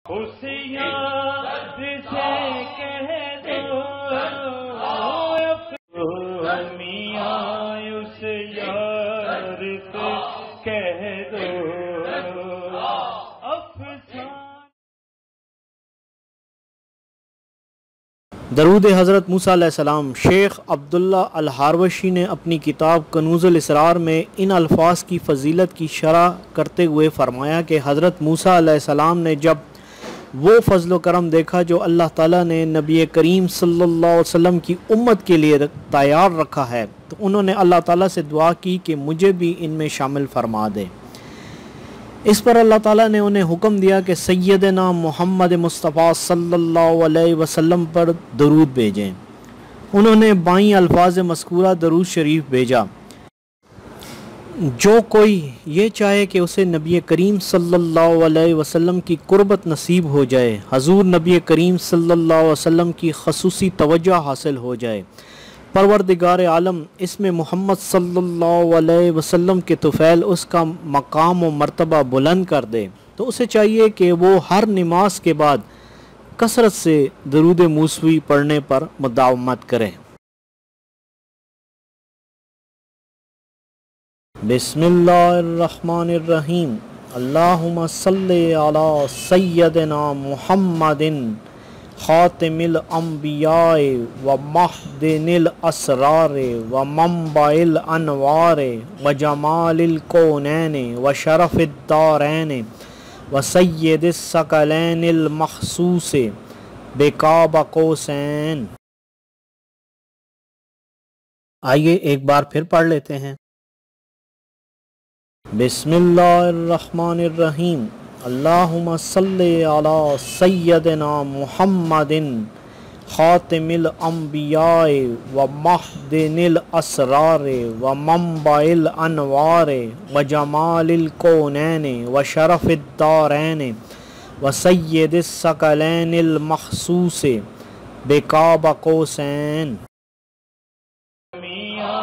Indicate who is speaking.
Speaker 1: اس یاد سے کہہ دو میاں، اس یار سے کہہ دو
Speaker 2: درود حضرت موسیٰ علیہ السلام۔ شیخ عبداللہ الہاروشی نے اپنی کتاب کنوز الاسرار میں ان الفاظ کی فضیلت کی شرح کرتے ہوئے فرمایا کہ حضرت موسیٰ علیہ السلام نے جب وہ فضل و کرم دیکھا جو اللہ تعالیٰ نے نبی کریم صلی اللہ علیہ وسلم کی امت کے لیے تیار رکھا ہے، تو انہوں نے اللہ تعالیٰ سے دعا کی کہ مجھے بھی ان میں شامل فرما دے۔ اس پر اللہ تعالیٰ نے انہیں حکم دیا کہ سیدنا محمد مصطفیٰ صلی اللہ علیہ وسلم پر درود بھیجیں۔ انہوں نے 22 الفاظ مذکورہ درود شریف بھیجا۔ جو کوئی یہ چاہے کہ اسے نبی کریم صلی اللہ علیہ وسلم کی قربت نصیب ہو جائے، حضور نبی کریم صلی اللہ علیہ وسلم کی خصوصی توجہ حاصل ہو جائے، پروردگار عالم اس میں محمد صلی اللہ علیہ وسلم کے طفیل اس کا مقام و مرتبہ بلند کر دے، تو اسے چاہیے کہ وہ ہر نماز کے بعد کثرت سے درود موسوی پڑھنے پر مداومت کرے۔ بسم اللہ الرحمن الرحیم۔ اللہم صلی علی سیدنا محمد خاتم الانبیاء و محدن الاسرار و منبع الانوار و جمال الکونین و شرف الدارین و سید الثقلین المخصوص بقاب قوسین۔ آئیے ایک بار پھر پڑھ لیتے ہیں۔ بسم اللہ الرحمن الرحیم۔ اللہم صلی علی سیدنا محمد خاتم الانبیاء و محدن الاسرار و منبع الانوار و جمال الکونین و شرف الدارین و سید الثقلین المخصوص بقاب قوسین۔
Speaker 1: میاں